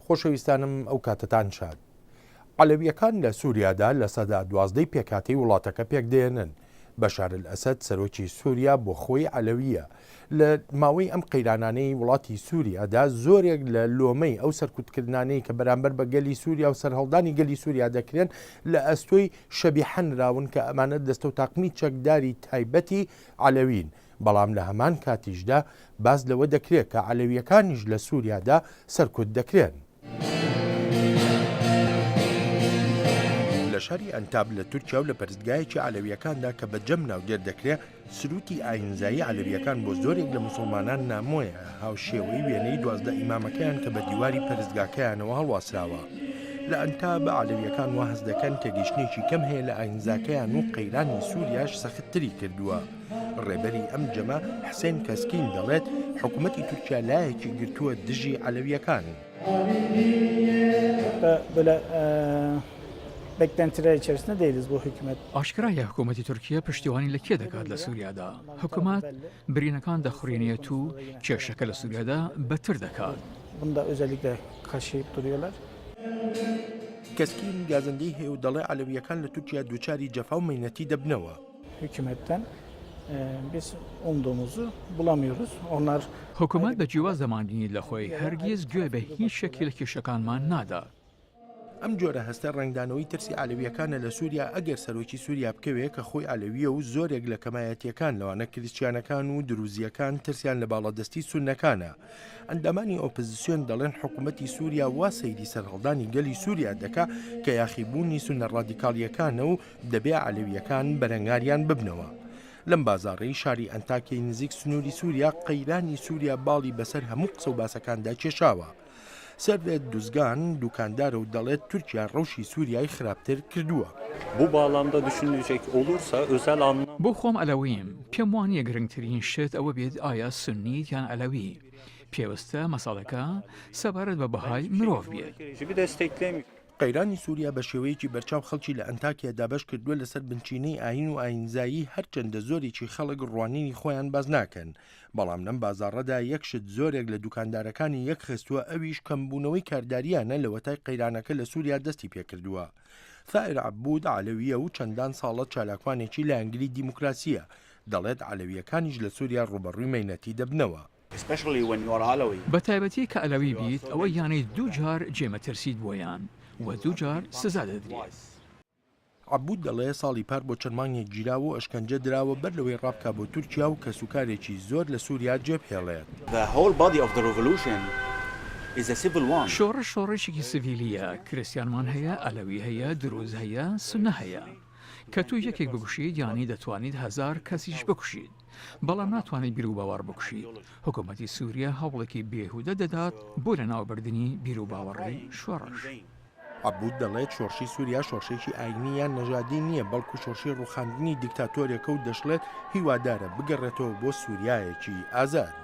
خۆشەویستانم ئەو کاتتان شاد. عەلەویەکان لە سووریادا لە سەدا 12 پێکهاتەی وڵاتەکە پێکدێنن. بەشار ئەسەد سەرۆکی سووریا بۆ خۆی عەلەویە. لە ماوەی ئەم قەیرانانەی وڵاتی سووریادا زۆرێک لە لۆمەی ئەو سەرکوتکردانەی کە بەرامبەر بە گەلی سووریا و سەرهەڵدانی گەلی سووریا دەکرێن لە ئەستۆی شەبیحەنراون کە ئەمانە دەستە و تاقمی چەکداری تایبەتی عەلەوین. بەڵام لە هەمان کاتیشدا باز لەوە دەکرێت کە عەلەویەکانیش لە سووریادا سەرکوت دەکرێن. لە شاری ئەنتاب لە تورکیا و لە پەرستگایەکی عەلەویەکاندا کە بە جەم ناودێر دەکرێت سروتی ئاینزایی عەلەویەکان بۆ زۆرێک لە موسڵمانان نامۆیە هاوشێوەی وێنەی 12 ئیمامەکەیان کە بە دیواری پەرستگاکەیانەوە هەڵواسراوە. لە ئەنتاب عەلەویەکان وا هەست دەکەن کە گەیشتنێکی کەم هەیە لە ئاینزاکەیان و قەیرانی سووریاش سەختتری کردووە. ڕێبەری ئەم جەمە حسێن کەسکین دەڵێت حکوومەتی تورکیا لایەکی گرتووە دژی عەلەویەکان. beklentiler içerisinde değiliz bu hükümet. Aşkaraya hükümeti Türkiye piştiwani li kê dikat li Sûriyada. Hikûmet birînekan daxurîniyet û kêşeke li Sûriyada betir dikat. Bunu da özellikle kaşıyıp duruyorlar. کەسکین گازەندەی هەیە و دەڵێ عەلەویەکان لە تورکیا دووچاری جەفا و مەینەتی دەبنەوە. Hükümetten biz umduğumuzu bulamıyoruz. Onlar Hikûmet bi cîwa zemanî li xwe hergiz guya be hîç şekilekî şekanman nada. ئەم جۆرە هەستە ڕنگدانەوەی ترسی عەلەویەکانە لە سووریا ئەگەر سەرۆکی سووریا بکەوێت کە خۆی عەلەویە و زۆرێک لە کەمایەتیەکان لەوانە کریسچیانەکان و دروزیەکان ترسیان لە باڵەدەستی سوننەکانە. ئەندامانی ئۆپۆزیسیۆن دەڵێن حکوومەتی سووریا وا سەیری سەرهەڵدانی گەلی سووریا دەکا کە یاخیبوونی سوننە ڕادیکاڵیەکانە و دەبێ عەلەویەکان بەرەنگاریان ببنەوە. لەم بازاڕەی شاری ئەنتاکیای نزیک سنووری سووریا قەیرانی سووریا باڵی بەسەر هەموو قسە و باسەکاندا کێشاوە. سەرێت دوزگان دوکاندارە و دەڵێت تورکیا ڕەوشی سووریای خراپتر kردووە. Bu bağlamda düşünülecek olursa özel anlam... بۆ خۆم ئەلەویم پێم وانییە گرنگترین شت ئەوە بێت ئایا سنیت یان ئەلەوی. پێوەستە مەساڵەکە سەبارەت بە بەهای مرۆڤ بێت. قەیرانی سووریا بە شێوەیەکی بەرچاو خەڵکی لە ئەنتاکیا دابەش کردووە لەسەر بنچینەی ئاین و ئاینزایی هەرچەندە زۆرێکی خەڵک ڕوانینی خۆیان باز ناکەن. بەڵام لەم بازاڕەدا یەکشت زۆرێک لە دوکاندارەکانی یەک خستووە ئەویش کەمبوونەوەی کارداریانە لە وەتای قەیرانەکە لە سووریا دەستی پێکردووە. ثائر عەبود عەلەویە و چەندان ساڵە چالاکوانێکی لە ئەنگلی دیموکراسیە. دەڵێت عەلەویەکانیش لە سووریا ڕوبەڕووی مەینەتی دەبنەوە. بە تایبەتی کە ئەلەوی بیت ئەوە یانەی دوو جار جێمەترسیت بۆیان و دوو جار سزا دەدرێت. عەبود دەڵێ ساڵی پار بۆ چەند مانگێک گیراوە و ئەشکەنجە دراوە بەر لەوەی ڕابکا بۆ تورکیا و کەسوکارێکی زۆر لە سووریا جێبهێڵێت. شۆڕشێکی سڤیلیە، کریسیانمان هەیە، ئەلەوی هەیە، دروز هەیە، سونە هەیە. کە تو یەکێک بکوشیت یانی دەتوانیت 1000 کەسیش بکوشیت. بەڵام ناتوانێت بیر و باوەڕ بکوشیت. حکوومەتی سووریا هەوڵێکی بێهودە دەدات بۆ لە ناوبردننی بیر و باوەڕی شۆڕش. عەبود دەڵێت شۆڕشی سووریا شۆڕشێکی ئاینی یان نەژادی نییە بەڵکو شۆڕشی ڕووخاندنی دیکتاتۆرێکە و دەشڵێت هیوادارە بگەڕێتەوە بۆ سووریایەکی ئازاد.